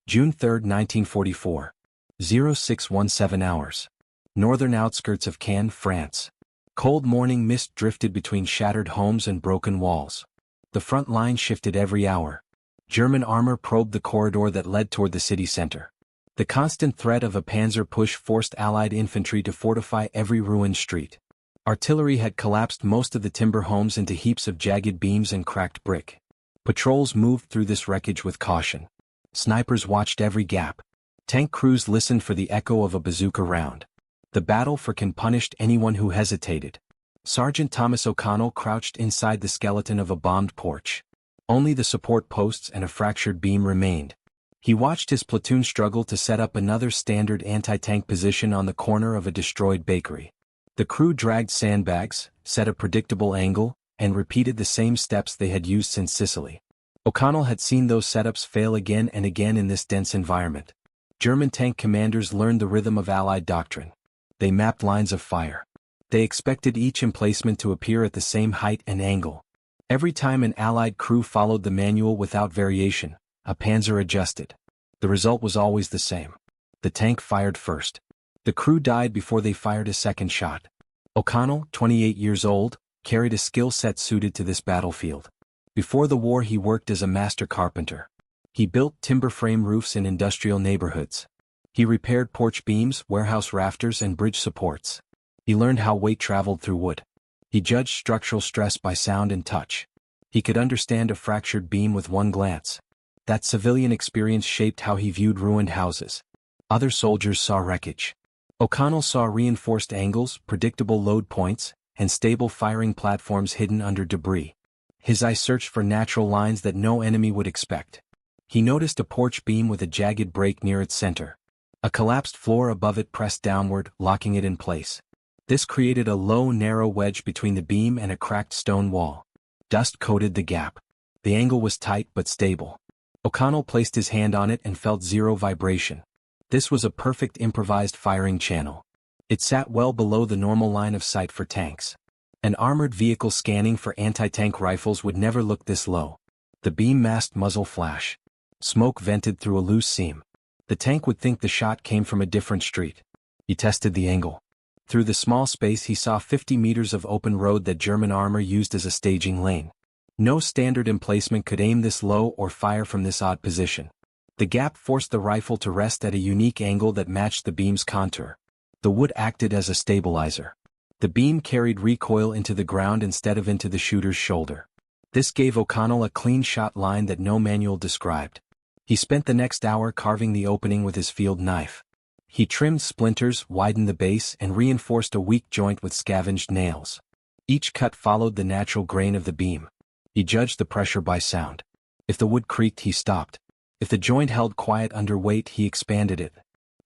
June 3, 1944. 0617 hours. Northern outskirts of Cannes, France. Cold morning mist drifted between shattered homes and broken walls. The front line shifted every hour. German armor probed the corridor that led toward the city center. The constant threat of a Panzer push forced Allied infantry to fortify every ruined street. Artillery had collapsed most of the timber homes into heaps of jagged beams and cracked brick. Patrols moved through this wreckage with caution. Snipers watched every gap. Tank crews listened for the echo of a bazooka round. The battle for Cannes punished anyone who hesitated. Sergeant Thomas O'Connell crouched inside the skeleton of a bombed porch. Only the support posts and a fractured beam remained. He watched his platoon struggle to set up another standard anti-tank position on the corner of a destroyed bakery. The crew dragged sandbags, set a predictable angle, and repeated the same steps they had used since Sicily. O'Connell had seen those setups fail again and again in this dense environment. German tank commanders learned the rhythm of Allied doctrine. They mapped lines of fire. They expected each emplacement to appear at the same height and angle. Every time an Allied crew followed the manual without variation, a Panzer adjusted. The result was always the same. The tank fired first. The crew died before they fired a second shot. O'Connell, 28 years old, carried a skill set suited to this battlefield. Before the war he worked as a master carpenter. He built timber frame roofs in industrial neighborhoods. He repaired porch beams, warehouse rafters, and bridge supports. He learned how weight traveled through wood. He judged structural stress by sound and touch. He could understand a fractured beam with one glance. That civilian experience shaped how he viewed ruined houses. Other soldiers saw wreckage. O'Connell saw reinforced angles, predictable load points, and stable firing platforms hidden under debris. His eye searched for natural lines that no enemy would expect. He noticed a porch beam with a jagged break near its center. A collapsed floor above it pressed downward, locking it in place. This created a low, narrow wedge between the beam and a cracked stone wall. Dust coated the gap. The angle was tight but stable. O'Connell placed his hand on it and felt zero vibration. This was a perfect improvised firing channel. It sat well below the normal line of sight for tanks. An armored vehicle scanning for anti-tank rifles would never look this low. The beam masked muzzle flash. Smoke vented through a loose seam. The tank would think the shot came from a different street. He tested the angle. Through the small space he saw 50 meters of open road that German armor used as a staging lane. No standard emplacement could aim this low or fire from this odd position. The gap forced the rifle to rest at a unique angle that matched the beam's contour. The wood acted as a stabilizer. The beam carried recoil into the ground instead of into the shooter's shoulder. This gave O'Connell a clean shot line that no manual described. He spent the next hour carving the opening with his field knife. He trimmed splinters, widened the base, and reinforced a weak joint with scavenged nails. Each cut followed the natural grain of the beam. He judged the pressure by sound. If the wood creaked, he stopped. If the joint held quiet under weight, he expanded it.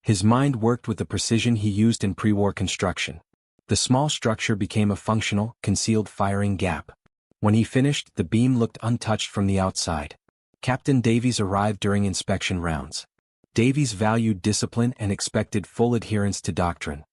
His mind worked with the precision he used in pre-war construction. The small structure became a functional, concealed firing gap. When he finished, the beam looked untouched from the outside. Captain Davies arrived during inspection rounds. Davies valued discipline and expected full adherence to doctrine.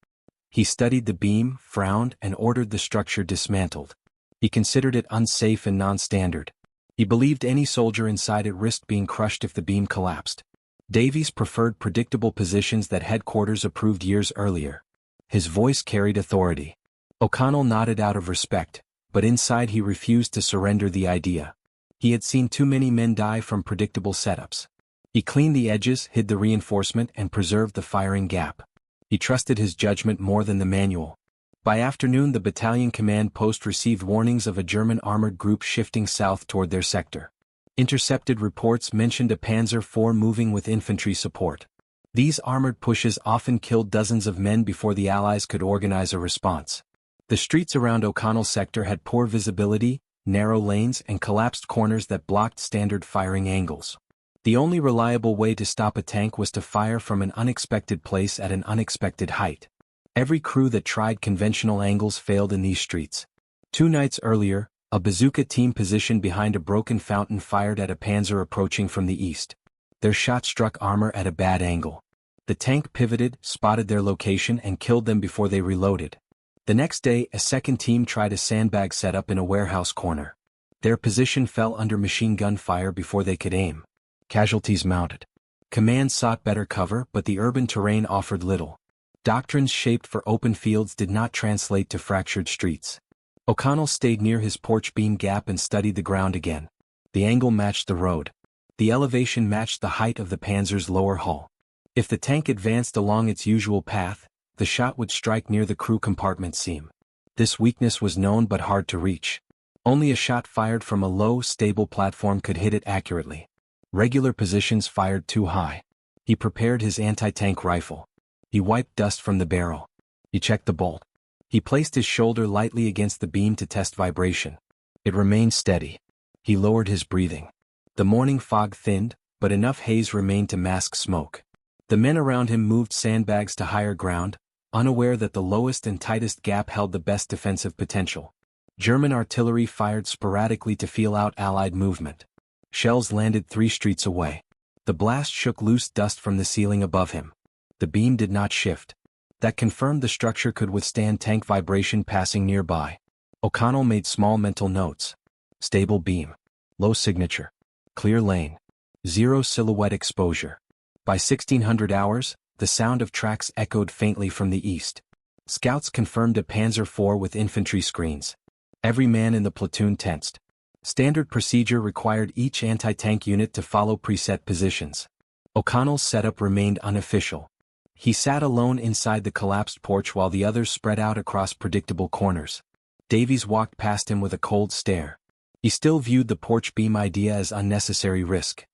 He studied the beam, frowned, and ordered the structure dismantled. He considered it unsafe and non-standard. He believed any soldier inside it risked being crushed if the beam collapsed. Davies preferred predictable positions that headquarters approved years earlier. His voice carried authority. O'Connell nodded out of respect, but inside he refused to surrender the idea. He had seen too many men die from predictable setups. He cleaned the edges, hid the reinforcement, and preserved the firing gap. He trusted his judgment more than the manual. By afternoon, the battalion command post received warnings of a German armored group shifting south toward their sector. Intercepted reports mentioned a Panzer IV moving with infantry support. These armored pushes often killed dozens of men before the Allies could organize a response. The streets around O'Connell's sector had poor visibility, narrow lanes, and collapsed corners that blocked standard firing angles. The only reliable way to stop a tank was to fire from an unexpected place at an unexpected height. Every crew that tried conventional angles failed in these streets. 2 nights earlier, a bazooka team positioned behind a broken fountain fired at a Panzer approaching from the east. Their shot struck armor at a bad angle. The tank pivoted, spotted their location, and killed them before they reloaded. The next day, a second team tried a sandbag setup in a warehouse corner. Their position fell under machine gun fire before they could aim. Casualties mounted. Command sought better cover, but the urban terrain offered little. Doctrines shaped for open fields did not translate to fractured streets. O'Connell stayed near his porch beam gap and studied the ground again. The angle matched the road. The elevation matched the height of the Panzer's lower hull. If the tank advanced along its usual path, the shot would strike near the crew compartment seam. This weakness was known but hard to reach. Only a shot fired from a low, stable platform could hit it accurately. Regular positions fired too high. He prepared his anti-tank rifle. He wiped dust from the barrel. He checked the bolt. He placed his shoulder lightly against the beam to test vibration. It remained steady. He lowered his breathing. The morning fog thinned, but enough haze remained to mask smoke. The men around him moved sandbags to higher ground, unaware that the lowest and tightest gap held the best defensive potential. German artillery fired sporadically to feel out Allied movement. Shells landed 3 streets away. The blast shook loose dust from the ceiling above him. The beam did not shift. That confirmed the structure could withstand tank vibration passing nearby. O'Connell made small mental notes. Stable beam. Low signature. Clear lane. 0 silhouette exposure. By 1600 hours, the sound of tracks echoed faintly from the east. Scouts confirmed a Panzer IV with infantry screens. Every man in the platoon tensed. Standard procedure required each anti-tank unit to follow preset positions. O'Connell's setup remained unofficial. He sat alone inside the collapsed porch while the others spread out across predictable corners. Davies walked past him with a cold stare. He still viewed the porch beam idea as unnecessary risk.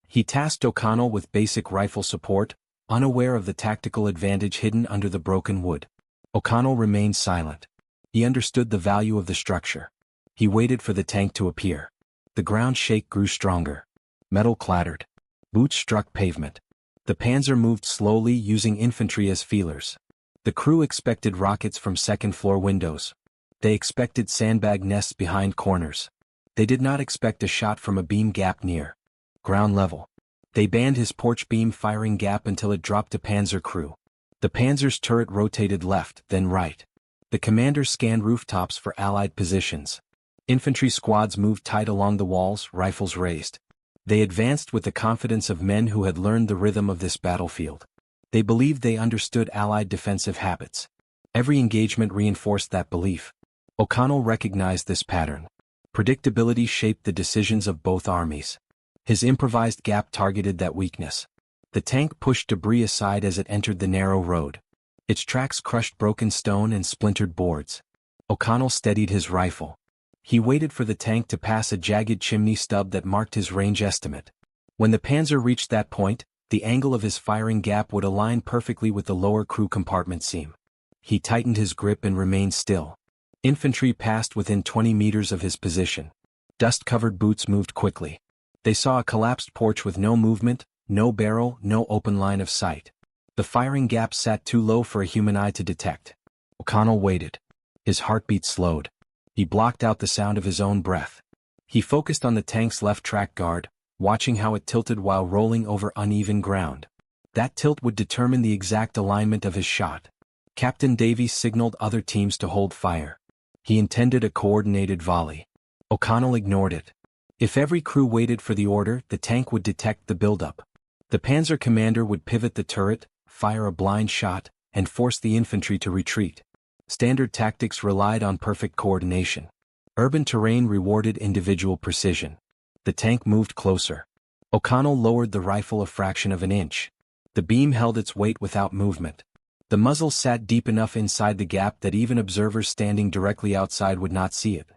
He tasked O'Connell with basic rifle support, unaware of the tactical advantage hidden under the broken wood. O'Connell remained silent. He understood the value of the structure. He waited for the tank to appear. The ground shake grew stronger. Metal clattered. Boots struck pavement. The Panzer moved slowly, using infantry as feelers. The crew expected rockets from second-floor windows. They expected sandbag nests behind corners. They did not expect a shot from a beam gap near ground level. They banned his porch beam firing gap until it dropped a Panzer crew. The Panzer's turret rotated left, then right. The commander scanned rooftops for Allied positions. Infantry squads moved tight along the walls, rifles raised. They advanced with the confidence of men who had learned the rhythm of this battlefield. They believed they understood Allied defensive habits. Every engagement reinforced that belief. O'Connell recognized this pattern. Predictability shaped the decisions of both armies. His improvised gap targeted that weakness. The tank pushed debris aside as it entered the narrow road. Its tracks crushed broken stone and splintered boards. O'Connell steadied his rifle. He waited for the tank to pass a jagged chimney stub that marked his range estimate. When the Panzer reached that point, the angle of his firing gap would align perfectly with the lower crew compartment seam. He tightened his grip and remained still. Infantry passed within 20 meters of his position. Dust-covered boots moved quickly. They saw a collapsed porch with no movement, no barrel, no open line of sight. The firing gap sat too low for a human eye to detect. O'Connell waited. His heartbeat slowed. He blocked out the sound of his own breath. He focused on the tank's left track guard, watching how it tilted while rolling over uneven ground. That tilt would determine the exact alignment of his shot. Captain Davies signaled other teams to hold fire. He intended a coordinated volley. O'Connell ignored it. If every crew waited for the order, the tank would detect the buildup. The Panzer commander would pivot the turret, fire a blind shot, and force the infantry to retreat. Standard tactics relied on perfect coordination. Urban terrain rewarded individual precision. The tank moved closer. O'Connell lowered the rifle a fraction of an inch. The beam held its weight without movement. The muzzle sat deep enough inside the gap that even observers standing directly outside would not see it.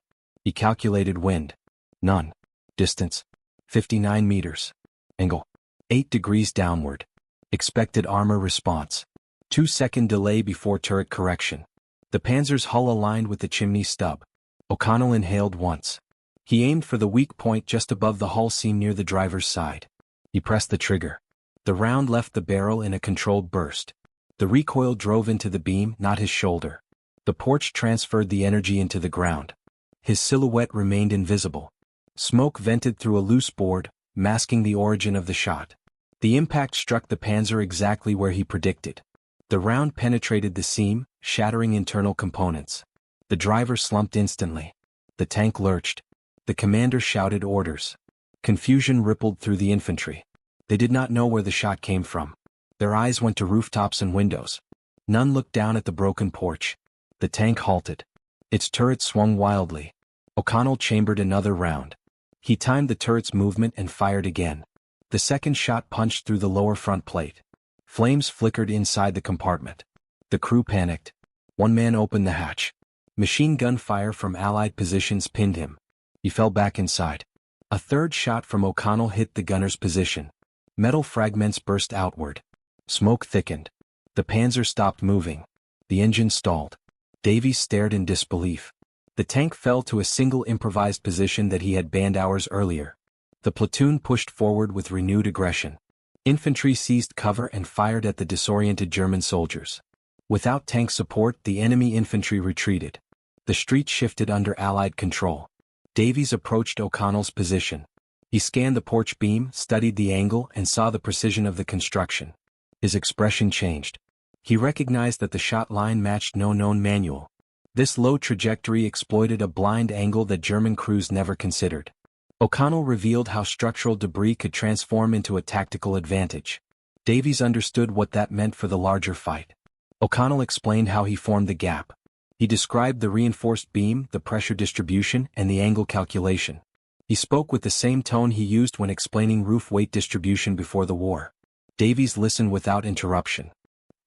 He calculated wind. None. Distance. 59 meters. Angle. 8 degrees downward. Expected armor response. 2-second delay before turret correction. The Panzer's hull aligned with the chimney stub. O'Connell inhaled once. He aimed for the weak point just above the hull seam near the driver's side. He pressed the trigger. The round left the barrel in a controlled burst. The recoil drove into the beam, not his shoulder. The Porch transferred the energy into the ground. His silhouette remained invisible. Smoke vented through a loose board, masking the origin of the shot. The impact struck the Panzer exactly where he predicted. The round penetrated the seam, shattering internal components. The driver slumped instantly. The tank lurched. The commander shouted orders. Confusion rippled through the infantry. They did not know where the shot came from. Their eyes went to rooftops and windows. None looked down at the broken porch. The tank halted. Its turret swung wildly. O'Connell chambered another round. He timed the turret's movement and fired again. The second shot punched through the lower front plate. Flames flickered inside the compartment. The crew panicked. One man opened the hatch. Machine gun fire from Allied positions pinned him. He fell back inside. A third shot from O'Connell hit the gunner's position. Metal fragments burst outward. Smoke thickened. The Panzer stopped moving. The engine stalled. Davies stared in disbelief. The tank fell to a single improvised position that he had banned hours earlier. The platoon pushed forward with renewed aggression. Infantry seized cover and fired at the disoriented German soldiers. Without tank support, the enemy infantry retreated. The street shifted under Allied control. Davies approached O'Connell's position. He scanned the porch beam, studied the angle, and saw the precision of the construction. His expression changed. He recognized that the shot line matched no known manual. This low trajectory exploited a blind angle that German crews never considered. O'Connell revealed how structural debris could transform into a tactical advantage. Davies understood what that meant for the larger fight. O'Connell explained how he formed the gap. He described the reinforced beam, the pressure distribution, and the angle calculation. He spoke with the same tone he used when explaining roof weight distribution before the war. Davies listened without interruption.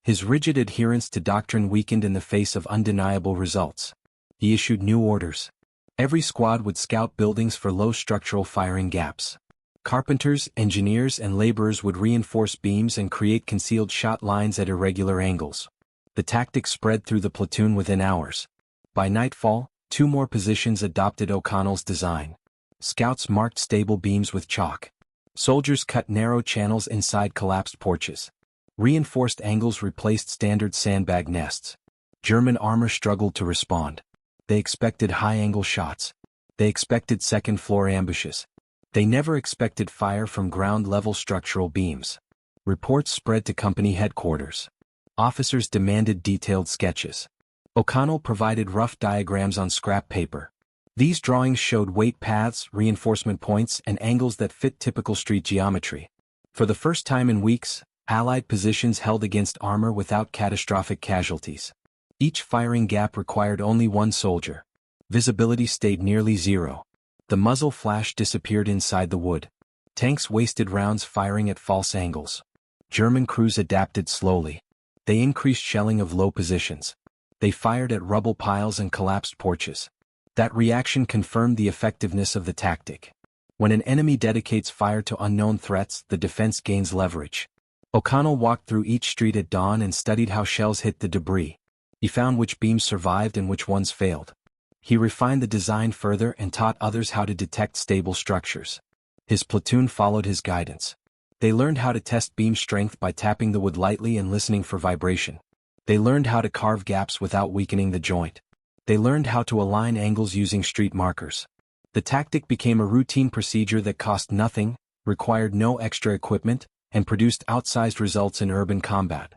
His rigid adherence to doctrine weakened in the face of undeniable results. He issued new orders. Every squad would scout buildings for low structural firing gaps. Carpenters, engineers, and laborers would reinforce beams and create concealed shot lines at irregular angles. The tactic spread through the platoon within hours. By nightfall, 2 more positions adopted O'Connell's design. Scouts marked stable beams with chalk. Soldiers cut narrow channels inside collapsed porches. Reinforced angles replaced standard sandbag nests. German armor struggled to respond. They expected high-angle shots. They expected second-floor ambushes. They never expected fire from ground-level structural beams. Reports spread to company headquarters. Officers demanded detailed sketches. O'Connell provided rough diagrams on scrap paper. These drawings showed weight paths, reinforcement points, and angles that fit typical street geometry. For the first time in weeks, Allied positions held against armor without catastrophic casualties. Each firing gap required only 1 soldier. Visibility stayed nearly zero. The muzzle flash disappeared inside the wood. Tanks wasted rounds firing at false angles. German crews adapted slowly. They increased shelling of low positions. They fired at rubble piles and collapsed porches. That reaction confirmed the effectiveness of the tactic. When an enemy dedicates fire to unknown threats, the defense gains leverage. O'Connell walked through each street at dawn and studied how shells hit the debris. He found which beams survived and which ones failed. He refined the design further and taught others how to detect stable structures. His platoon followed his guidance. They learned how to test beam strength by tapping the wood lightly and listening for vibration. They learned how to carve gaps without weakening the joint. They learned how to align angles using street markers. The tactic became a routine procedure that cost nothing, required no extra equipment, and produced outsized results in urban combat.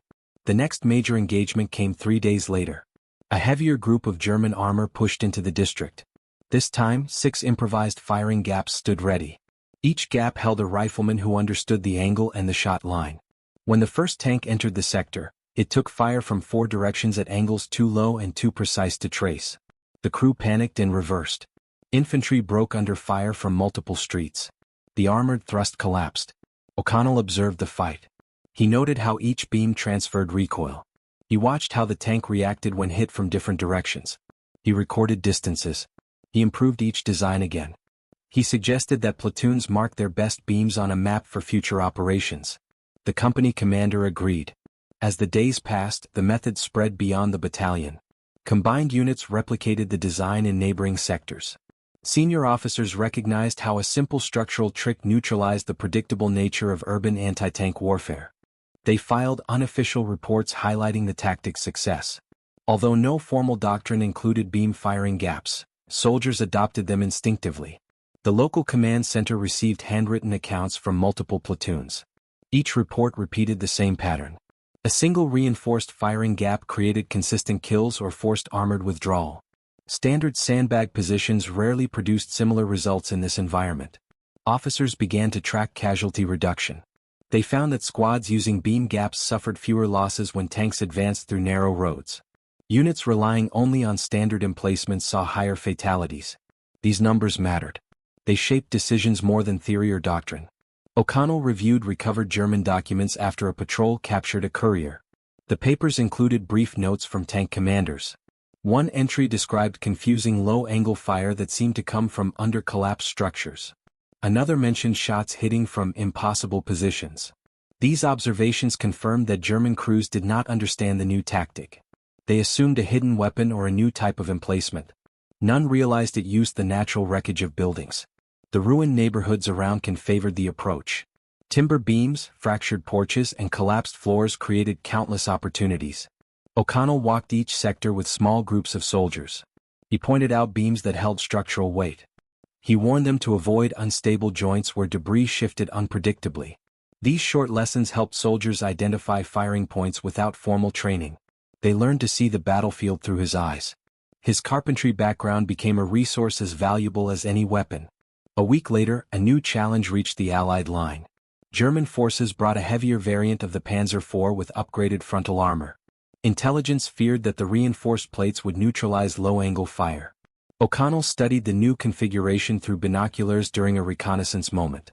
The next major engagement came 3 days later. A heavier group of German armor pushed into the district. This time, 6 improvised firing gaps stood ready. Each gap held a rifleman who understood the angle and the shot line. When the first tank entered the sector, it took fire from 4 directions at angles too low and too precise to trace. The crew panicked and reversed. Infantry broke under fire from multiple streets. The armored thrust collapsed. O'Connell observed the fight. He noted how each beam transferred recoil. He watched how the tank reacted when hit from different directions. He recorded distances. He improved each design again. He suggested that platoons mark their best beams on a map for future operations. The company commander agreed. As the days passed, the method spread beyond the battalion. Combined units replicated the design in neighboring sectors. Senior officers recognized how a simple structural trick neutralized the predictable nature of urban anti-tank warfare. They filed unofficial reports highlighting the tactic's success. Although no formal doctrine included beam firing gaps, soldiers adopted them instinctively. The local command center received handwritten accounts from multiple platoons. Each report repeated the same pattern. A single reinforced firing gap created consistent kills or forced armored withdrawal. Standard sandbag positions rarely produced similar results in this environment. Officers began to track casualty reduction. They found that squads using beam gaps suffered fewer losses when tanks advanced through narrow roads. Units relying only on standard emplacements saw higher fatalities. These numbers mattered. They shaped decisions more than theory or doctrine. O'Connell reviewed recovered German documents after a patrol captured a courier. The papers included brief notes from tank commanders. One entry described confusing low-angle fire that seemed to come from under-collapsed structures. Another mentioned shots hitting from impossible positions. These observations confirmed that German crews did not understand the new tactic. They assumed a hidden weapon or a new type of emplacement. None realized it used the natural wreckage of buildings. The ruined neighborhoods around favored the approach. Timber beams, fractured porches, and collapsed floors created countless opportunities. O'Connell walked each sector with small groups of soldiers. He pointed out beams that held structural weight. He warned them to avoid unstable joints where debris shifted unpredictably. These short lessons helped soldiers identify firing points without formal training. They learned to see the battlefield through his eyes. His carpentry background became a resource as valuable as any weapon. A week later, a new challenge reached the Allied line. German forces brought a heavier variant of the Panzer IV with upgraded frontal armor. Intelligence feared that the reinforced plates would neutralize low-angle fire. O'Connell studied the new configuration through binoculars during a reconnaissance moment.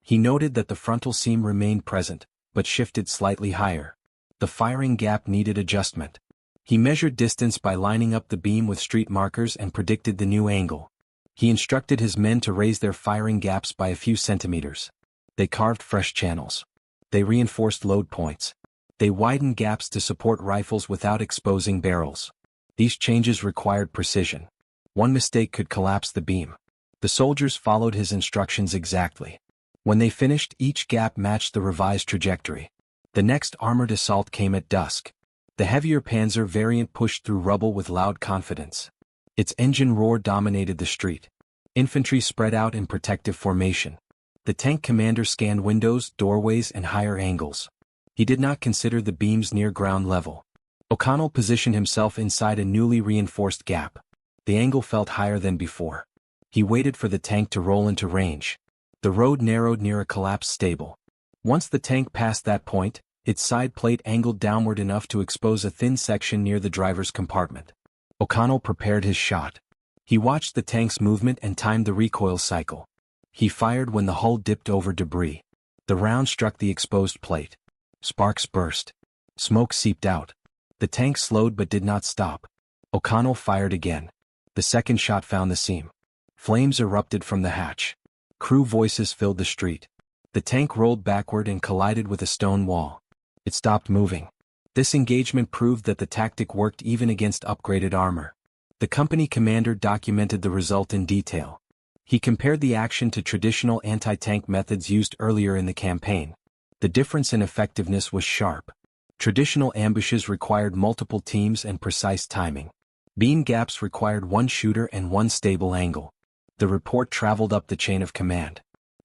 He noted that the frontal seam remained present, but shifted slightly higher. The firing gap needed adjustment. He measured distance by lining up the beam with street markers and predicted the new angle. He instructed his men to raise their firing gaps by a few centimeters. They carved fresh channels. They reinforced load points. They widened gaps to support rifles without exposing barrels. These changes required precision. One mistake could collapse the beam. The soldiers followed his instructions exactly. When they finished, each gap matched the revised trajectory. The next armored assault came at dusk. The heavier Panzer variant pushed through rubble with loud confidence. Its engine roar dominated the street. Infantry spread out in protective formation. The tank commander scanned windows, doorways, and higher angles. He did not consider the beams near ground level. O'Connell positioned himself inside a newly reinforced gap. The angle felt higher than before. He waited for the tank to roll into range. The road narrowed near a collapsed stable. Once the tank passed that point, its side plate angled downward enough to expose a thin section near the driver's compartment. O'Connell prepared his shot. He watched the tank's movement and timed the recoil cycle. He fired when the hull dipped over debris. The round struck the exposed plate. Sparks burst. Smoke seeped out. The tank slowed but did not stop. O'Connell fired again. The second shot found the seam. Flames erupted from the hatch. Crew voices filled the street. The tank rolled backward and collided with a stone wall. It stopped moving. This engagement proved that the tactic worked even against upgraded armor. The company commander documented the result in detail. He compared the action to traditional anti-tank methods used earlier in the campaign. The difference in effectiveness was sharp. Traditional ambushes required multiple teams and precise timing. Beam gaps required one shooter and one stable angle. The report traveled up the chain of command.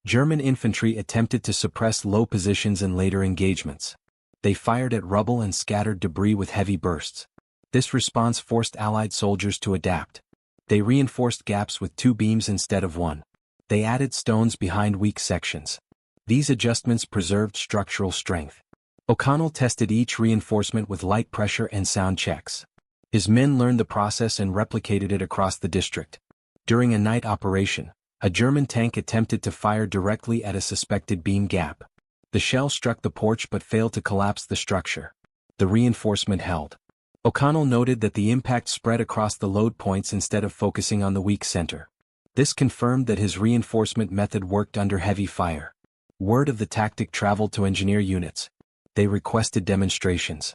German infantry attempted to suppress low positions in later engagements. They fired at rubble and scattered debris with heavy bursts. This response forced Allied soldiers to adapt. They reinforced gaps with 2 beams instead of 1. They added stones behind weak sections. These adjustments preserved structural strength. O'Connell tested each reinforcement with light pressure and sound checks. His men learned the process and replicated it across the district. During a night operation, a German tank attempted to fire directly at a suspected beam gap. The shell struck the porch but failed to collapse the structure. The reinforcement held. O'Connell noted that the impact spread across the load points instead of focusing on the weak center. This confirmed that his reinforcement method worked under heavy fire. Word of the tactic traveled to engineer units. They requested demonstrations.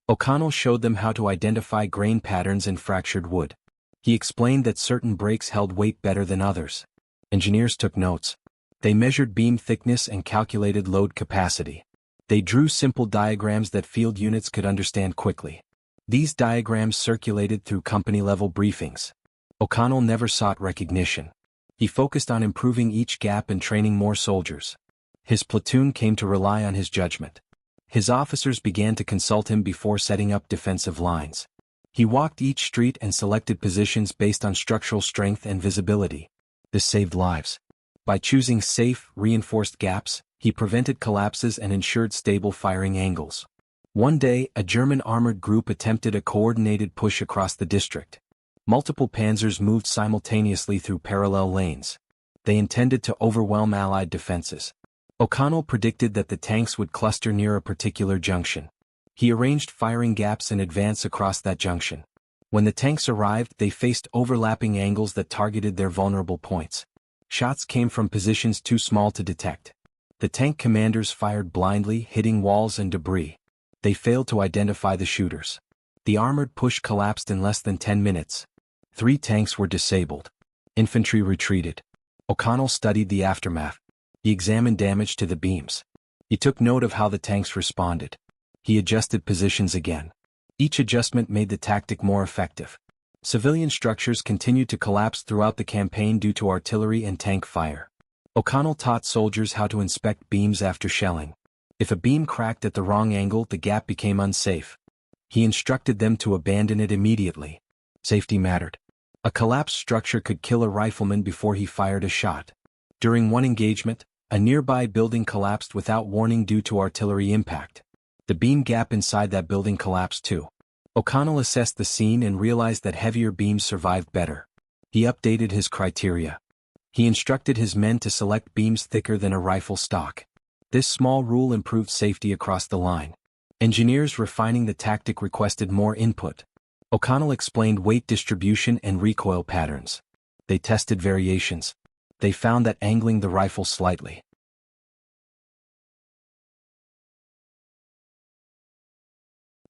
O'Connell showed them how to identify grain patterns in fractured wood. He explained that certain breaks held weight better than others. Engineers took notes. They measured beam thickness and calculated load capacity. They drew simple diagrams that field units could understand quickly. These diagrams circulated through company-level briefings. O'Connell never sought recognition. He focused on improving each gap and training more soldiers. His platoon came to rely on his judgment. His officers began to consult him before setting up defensive lines. He walked each street and selected positions based on structural strength and visibility. This saved lives. By choosing safe, reinforced gaps, he prevented collapses and ensured stable firing angles. One day, a German armored group attempted a coordinated push across the district. Multiple panzers moved simultaneously through parallel lanes. They intended to overwhelm Allied defenses. O'Connell predicted that the tanks would cluster near a particular junction. He arranged firing gaps in advance across that junction. When the tanks arrived, they faced overlapping angles that targeted their vulnerable points. Shots came from positions too small to detect. The tank commanders fired blindly, hitting walls and debris. They failed to identify the shooters. The armored push collapsed in less than 10 minutes. 3 tanks were disabled. Infantry retreated. O'Connell studied the aftermath. He examined damage to the beams. He took note of how the tanks responded. He adjusted positions again. Each adjustment made the tactic more effective. Civilian structures continued to collapse throughout the campaign due to artillery and tank fire. O'Connell taught soldiers how to inspect beams after shelling. If a beam cracked at the wrong angle, the gap became unsafe. He instructed them to abandon it immediately. Safety mattered. A collapsed structure could kill a rifleman before he fired a shot. During one engagement, a nearby building collapsed without warning due to artillery impact. The beam gap inside that building collapsed too. O'Connell assessed the scene and realized that heavier beams survived better. He updated his criteria. He instructed his men to select beams thicker than a rifle stock. This small rule improved safety across the line. Engineers refining the tactic requested more input. O'Connell explained weight distribution and recoil patterns. They tested variations. They found that angling the rifle slightly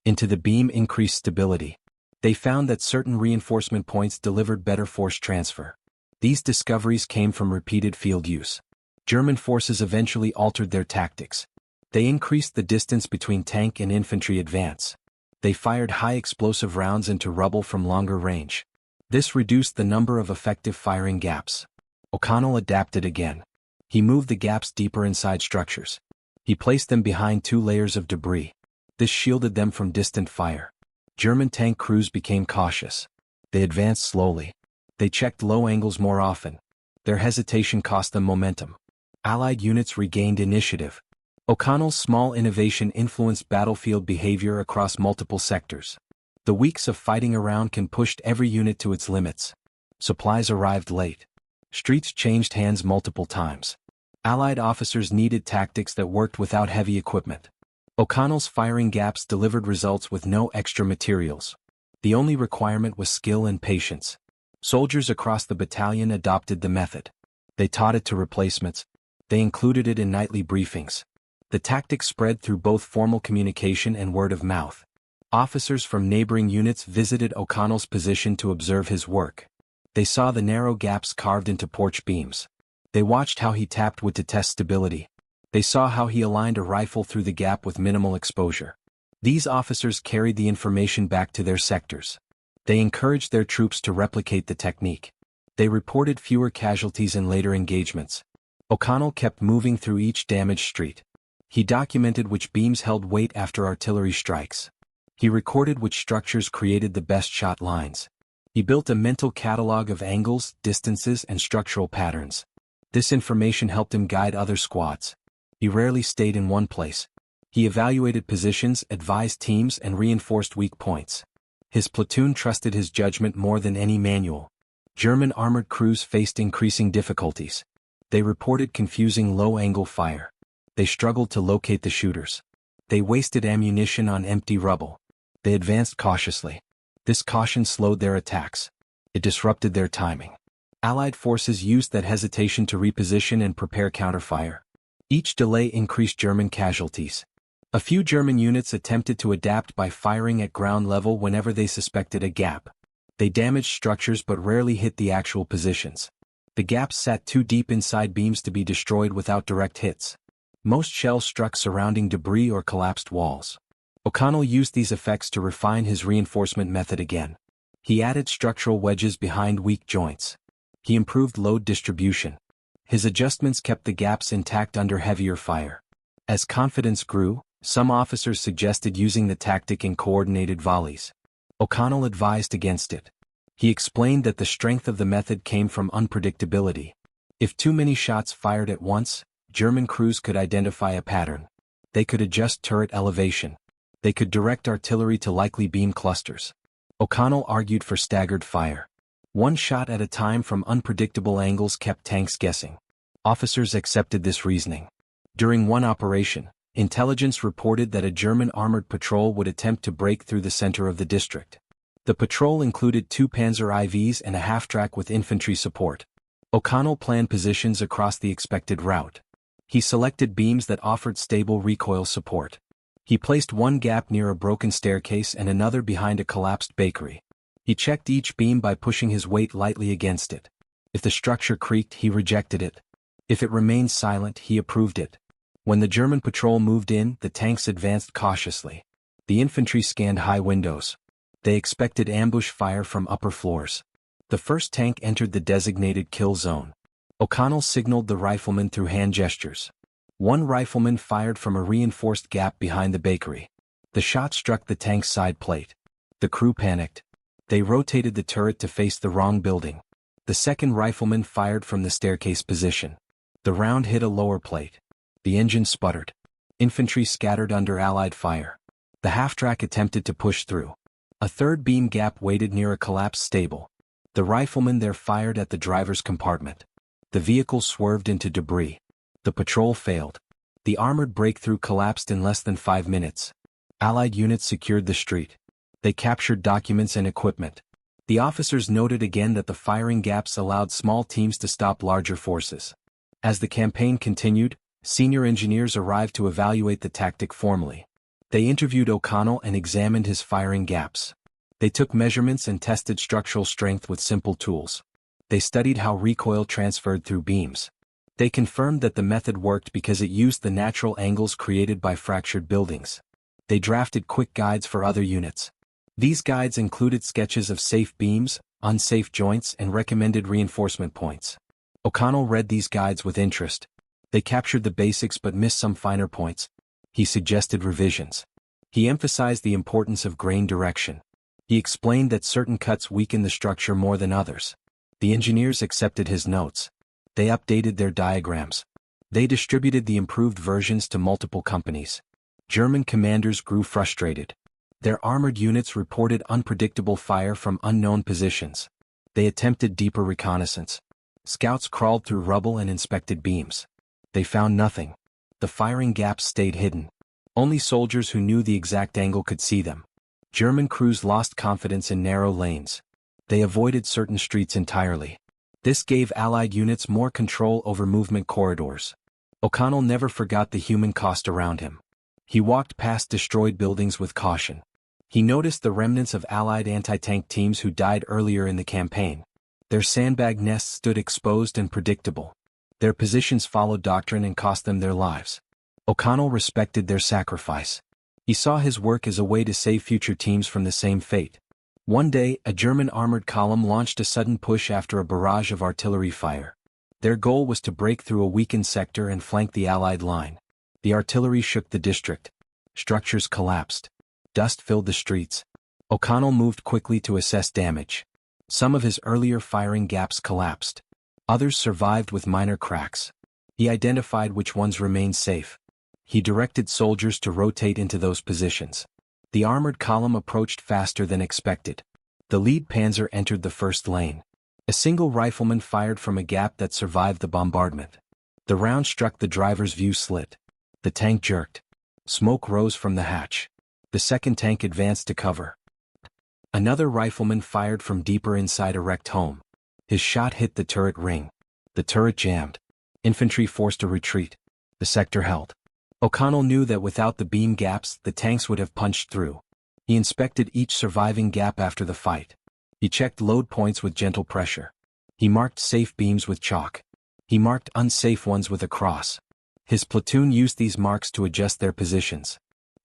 into the beam increased stability. They found that certain reinforcement points delivered better force transfer. These discoveries came from repeated field use. German forces eventually altered their tactics. They increased the distance between tank and infantry advance. They fired high-explosive rounds into rubble from longer range. This reduced the number of effective firing gaps. O'Connell adapted again. He moved the gaps deeper inside structures. He placed them behind 2 layers of debris. This shielded them from distant fire. German tank crews became cautious. They advanced slowly. They checked low angles more often. Their hesitation cost them momentum. Allied units regained initiative. O'Connell's small innovation influenced battlefield behavior across multiple sectors. The weeks of fighting around can pushed every unit to its limits. Supplies arrived late. Streets changed hands multiple times. Allied officers needed tactics that worked without heavy equipment. O'Connell's firing gaps delivered results with no extra materials. The only requirement was skill and patience. Soldiers across the battalion adopted the method. They taught it to replacements. They included it in nightly briefings. The tactic spread through both formal communication and word of mouth. Officers from neighboring units visited O'Connell's position to observe his work. They saw the narrow gaps carved into porch beams. They watched how he tapped wood to test stability. They saw how he aligned a rifle through the gap with minimal exposure. These officers carried the information back to their sectors. They encouraged their troops to replicate the technique. They reported fewer casualties in later engagements. O'Connell kept moving through each damaged street. He documented which beams held weight after artillery strikes. He recorded which structures created the best shot lines. He built a mental catalog of angles, distances, and structural patterns. This information helped him guide other squads. He rarely stayed in one place. He evaluated positions, advised teams, and reinforced weak points. His platoon trusted his judgment more than any manual. German armored crews faced increasing difficulties. They reported confusing low-angle fire. They struggled to locate the shooters. They wasted ammunition on empty rubble. They advanced cautiously. This caution slowed their attacks. It disrupted their timing. Allied forces used that hesitation to reposition and prepare counterfire. Each delay increased German casualties. A few German units attempted to adapt by firing at ground level whenever they suspected a gap. They damaged structures but rarely hit the actual positions. The gaps sat too deep inside beams to be destroyed without direct hits. Most shells struck surrounding debris or collapsed walls. O'Connell used these effects to refine his reinforcement method again. He added structural wedges behind weak joints. He improved load distribution. His adjustments kept the gaps intact under heavier fire. As confidence grew, some officers suggested using the tactic in coordinated volleys. O'Connell advised against it. He explained that the strength of the method came from unpredictability. If too many shots fired at once, German crews could identify a pattern. They could adjust turret elevation. They could direct artillery to likely beam clusters. O'Connell argued for staggered fire. One shot at a time from unpredictable angles kept tanks guessing. Officers accepted this reasoning. During one operation, intelligence reported that a German armored patrol would attempt to break through the center of the district. The patrol included 2 Panzer IVs and a half-track with infantry support. O'Connell planned positions across the expected route. He selected beams that offered stable recoil support. He placed one gap near a broken staircase and another behind a collapsed bakery. He checked each beam by pushing his weight lightly against it. If the structure creaked, he rejected it. If it remained silent, he approved it. When the German patrol moved in, the tanks advanced cautiously. The infantry scanned high windows. They expected ambush fire from upper floors. The first tank entered the designated kill zone. O'Connell signaled the riflemen through hand gestures. One rifleman fired from a reinforced gap behind the bakery. The shot struck the tank's side plate. The crew panicked. They rotated the turret to face the wrong building. The second rifleman fired from the staircase position. The round hit a lower plate. The engine sputtered. Infantry scattered under Allied fire. The half-track attempted to push through. A third beam gap waited near a collapsed stable. The rifleman there fired at the driver's compartment. The vehicle swerved into debris. The patrol failed. The armored breakthrough collapsed in less than 5 minutes. Allied units secured the street. They captured documents and equipment. The officers noted again that the firing gaps allowed small teams to stop larger forces. As the campaign continued, senior engineers arrived to evaluate the tactic formally. They interviewed O'Connell and examined his firing gaps. They took measurements and tested structural strength with simple tools. They studied how recoil transferred through beams. They confirmed that the method worked because it used the natural angles created by fractured buildings. They drafted quick guides for other units. These guides included sketches of safe beams, unsafe joints, and recommended reinforcement points. O'Connell read these guides with interest. They captured the basics but missed some finer points. He suggested revisions. He emphasized the importance of grain direction. He explained that certain cuts weaken the structure more than others. The engineers accepted his notes. They updated their diagrams. They distributed the improved versions to multiple companies. German commanders grew frustrated. Their armored units reported unpredictable fire from unknown positions. They attempted deeper reconnaissance. Scouts crawled through rubble and inspected beams. They found nothing. The firing gaps stayed hidden. Only soldiers who knew the exact angle could see them. German crews lost confidence in narrow lanes. They avoided certain streets entirely. This gave Allied units more control over movement corridors. O'Connell never forgot the human cost around him. He walked past destroyed buildings with caution. He noticed the remnants of Allied anti-tank teams who died earlier in the campaign. Their sandbag nests stood exposed and predictable. Their positions followed doctrine and cost them their lives. O'Connell respected their sacrifice. He saw his work as a way to save future teams from the same fate. One day, a German armored column launched a sudden push after a barrage of artillery fire. Their goal was to break through a weakened sector and flank the Allied line. The artillery shook the district. Structures collapsed. Dust filled the streets. O'Connell moved quickly to assess damage. Some of his earlier firing gaps collapsed. Others survived with minor cracks. He identified which ones remained safe. He directed soldiers to rotate into those positions. The armored column approached faster than expected. The lead Panzer entered the first lane. A single rifleman fired from a gap that survived the bombardment. The round struck the driver's view slit. The tank jerked. Smoke rose from the hatch. The second tank advanced to cover. Another rifleman fired from deeper inside a wrecked home. His shot hit the turret ring. The turret jammed. Infantry forced a retreat. The sector held. O'Connell knew that without the beam gaps, the tanks would have punched through. He inspected each surviving gap after the fight. He checked load points with gentle pressure. He marked safe beams with chalk. He marked unsafe ones with a cross. His platoon used these marks to adjust their positions.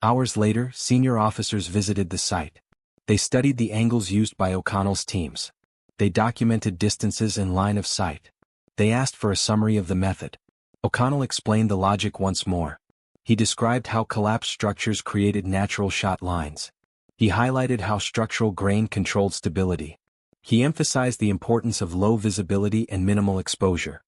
Hours later, senior officers visited the site. They studied the angles used by O'Connell's teams. They documented distances and line of sight. They asked for a summary of the method. O'Connell explained the logic once more. He described how collapsed structures created natural shot lines. He highlighted how structural grain controlled stability. He emphasized the importance of low visibility and minimal exposure.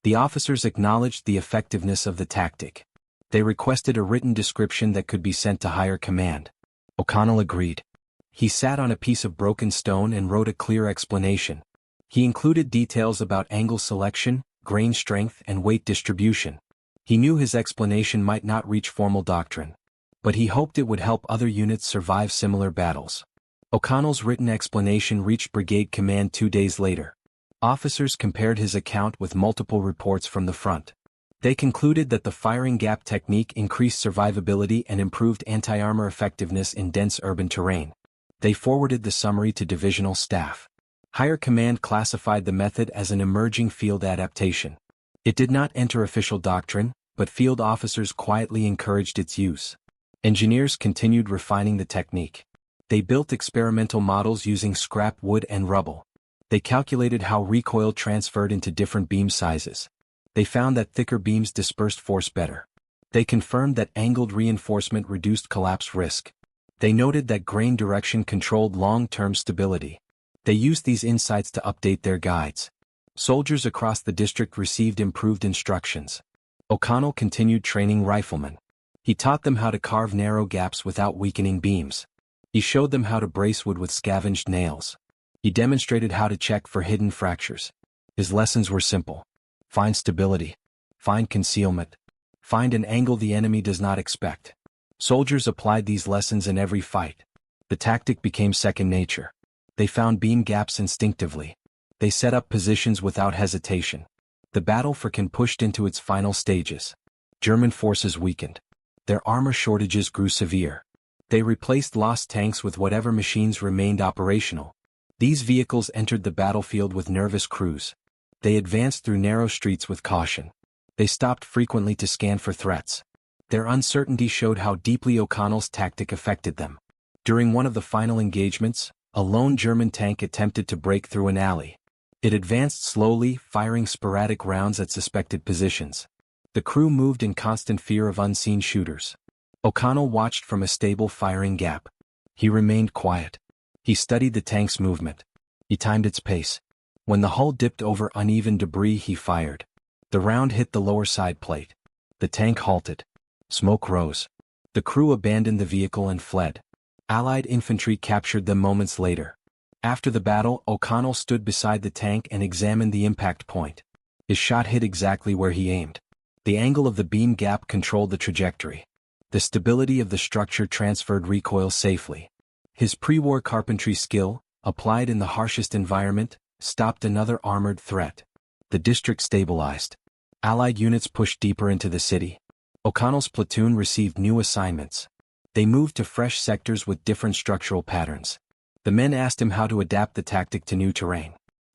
The officers acknowledged the effectiveness of the tactic. They requested a written description that could be sent to higher command. O'Connell agreed. He sat on a piece of broken stone and wrote a clear explanation. He included details about angle selection, grain strength, and weight distribution. He knew his explanation might not reach formal doctrine, but he hoped it would help other units survive similar battles. O'Connell's written explanation reached brigade command 2 days later. Officers compared his account with multiple reports from the front. They concluded that the firing gap technique increased survivability and improved anti-armor effectiveness in dense urban terrain. They forwarded the summary to divisional staff. Higher command classified the method as an emerging field adaptation. It did not enter official doctrine, but field officers quietly encouraged its use. Engineers continued refining the technique. They built experimental models using scrap wood and rubble. They calculated how recoil transferred into different beam sizes. They found that thicker beams dispersed force better. They confirmed that angled reinforcement reduced collapse risk. They noted that grain direction controlled long-term stability. They used these insights to update their guides. Soldiers across the district received improved instructions. O'Connell continued training riflemen. He taught them how to carve narrow gaps without weakening beams. He showed them how to brace wood with scavenged nails. He demonstrated how to check for hidden fractures. His lessons were simple. Find stability. Find concealment. Find an angle the enemy does not expect. Soldiers applied these lessons in every fight. The tactic became second nature. They found beam gaps instinctively. They set up positions without hesitation. The battle for Caen pushed into its final stages. German forces weakened. Their armor shortages grew severe. They replaced lost tanks with whatever machines remained operational. These vehicles entered the battlefield with nervous crews. They advanced through narrow streets with caution. They stopped frequently to scan for threats. Their uncertainty showed how deeply O'Connell's tactic affected them. During one of the final engagements, a lone German tank attempted to break through an alley. It advanced slowly, firing sporadic rounds at suspected positions. The crew moved in constant fear of unseen shooters. O'Connell watched from a stable firing gap. He remained quiet. He studied the tank's movement. He timed its pace. When the hull dipped over uneven debris, he fired. The round hit the lower side plate. The tank halted. Smoke rose. The crew abandoned the vehicle and fled. Allied infantry captured them moments later. After the battle, O'Connell stood beside the tank and examined the impact point. His shot hit exactly where he aimed. The angle of the beam gap controlled the trajectory. The stability of the structure transferred recoil safely. His pre-war carpentry skill, applied in the harshest environment, stopped another armored threat. The district stabilized. Allied units pushed deeper into the city. O'Connell's platoon received new assignments. They moved to fresh sectors with different structural patterns. The men asked him how to adapt the tactic to new terrain.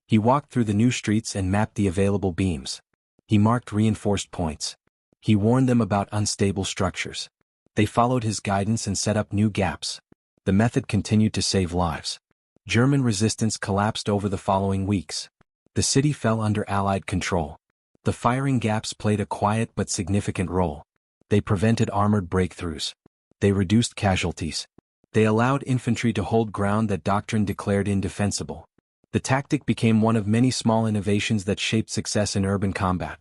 He walked through the new streets and mapped the available beams. He marked reinforced points. He warned them about unstable structures. They followed his guidance and set up new gaps. The method continued to save lives. German resistance collapsed over the following weeks. The city fell under Allied control. The firing gaps played a quiet but significant role. They prevented armored breakthroughs. They reduced casualties. They allowed infantry to hold ground that doctrine declared indefensible. The tactic became one of many small innovations that shaped success in urban combat.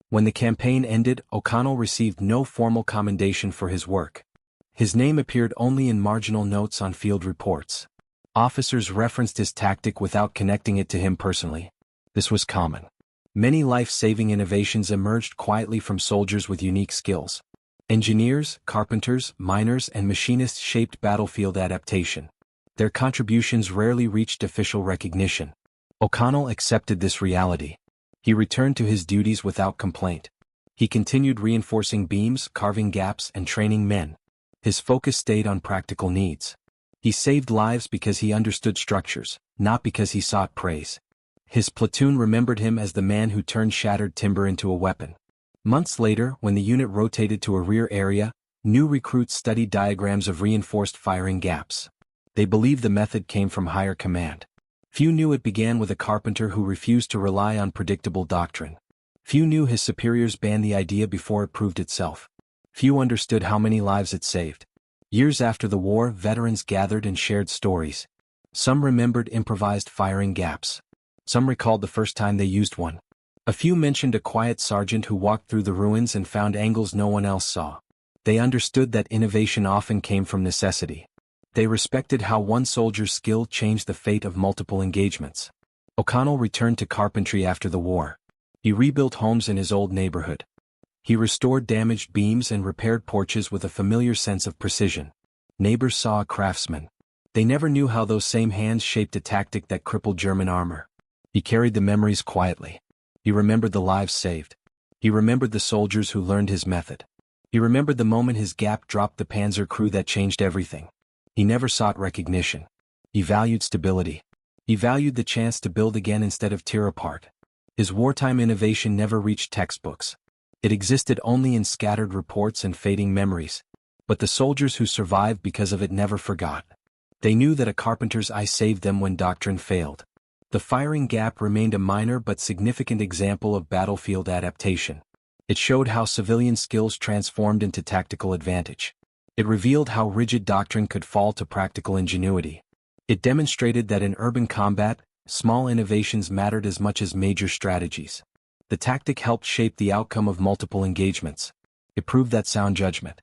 When the campaign ended, O'Connell received no formal commendation for his work. His name appeared only in marginal notes on field reports. Officers referenced his tactic without connecting it to him personally. This was common. Many life-saving innovations emerged quietly from soldiers with unique skills. Engineers, carpenters, miners, and machinists shaped battlefield adaptation. Their contributions rarely reached official recognition. O'Connell accepted this reality. He returned to his duties without complaint. He continued reinforcing beams, carving gaps, and training men. His focus stayed on practical needs. He saved lives because he understood structures, not because he sought praise. His platoon remembered him as the man who turned shattered timber into a weapon. Months later, when the unit rotated to a rear area, new recruits studied diagrams of reinforced firing gaps. They believed the method came from higher command. Few knew it began with a carpenter who refused to rely on predictable doctrine. Few knew his superiors banned the idea before it proved itself. Few understood how many lives it saved. Years after the war, veterans gathered and shared stories. Some remembered improvised firing gaps. Some recalled the first time they used one. A few mentioned a quiet sergeant who walked through the ruins and found angles no one else saw. They understood that innovation often came from necessity. They respected how one soldier's skill changed the fate of multiple engagements. O'Connell returned to carpentry after the war. He rebuilt homes in his old neighborhood. He restored damaged beams and repaired porches with a familiar sense of precision. Neighbors saw a craftsman. They never knew how those same hands shaped a tactic that crippled German armor. He carried the memories quietly. He remembered the lives saved. He remembered the soldiers who learned his method. He remembered the moment his gap dropped the Panzer crew that changed everything. He never sought recognition. He valued stability. He valued the chance to build again instead of tear apart. His wartime innovation never reached textbooks. It existed only in scattered reports and fading memories. But the soldiers who survived because of it never forgot. They knew that a carpenter's eye saved them when doctrine failed. The firing gap remained a minor but significant example of battlefield adaptation. It showed how civilian skills transformed into tactical advantage. It revealed how rigid doctrine could fall to practical ingenuity. It demonstrated that in urban combat, small innovations mattered as much as major strategies. The tactic helped shape the outcome of multiple engagements. It proved that sound judgment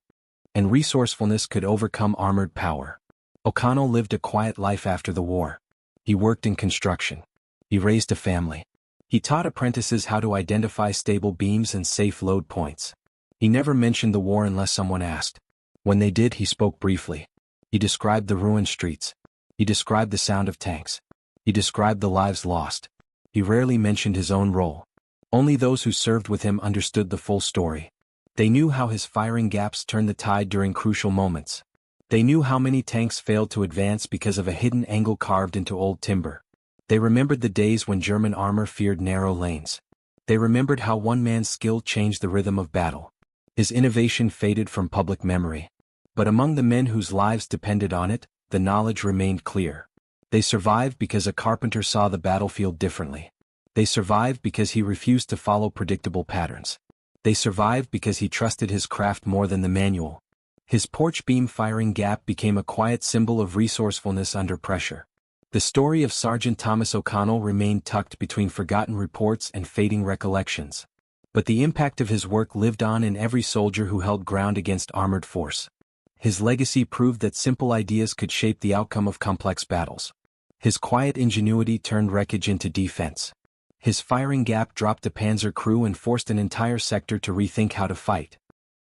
and resourcefulness could overcome armored power. O'Connell lived a quiet life after the war. He worked in construction. He raised a family. He taught apprentices how to identify stable beams and safe load points. He never mentioned the war unless someone asked. When they did, he spoke briefly. He described the ruined streets. He described the sound of tanks. He described the lives lost. He rarely mentioned his own role. Only those who served with him understood the full story. They knew how his firing gaps turned the tide during crucial moments. They knew how many tanks failed to advance because of a hidden angle carved into old timber. They remembered the days when German armor feared narrow lanes. They remembered how one man's skill changed the rhythm of battle. His innovation faded from public memory. But among the men whose lives depended on it, the knowledge remained clear. They survived because a carpenter saw the battlefield differently. They survived because he refused to follow predictable patterns. They survived because he trusted his craft more than the manual. His porch beam firing gap became a quiet symbol of resourcefulness under pressure. The story of Sergeant Thomas O'Connell remained tucked between forgotten reports and fading recollections. But the impact of his work lived on in every soldier who held ground against armored force. His legacy proved that simple ideas could shape the outcome of complex battles. His quiet ingenuity turned wreckage into defense. His firing gap dropped a Panzer crew and forced an entire sector to rethink how to fight.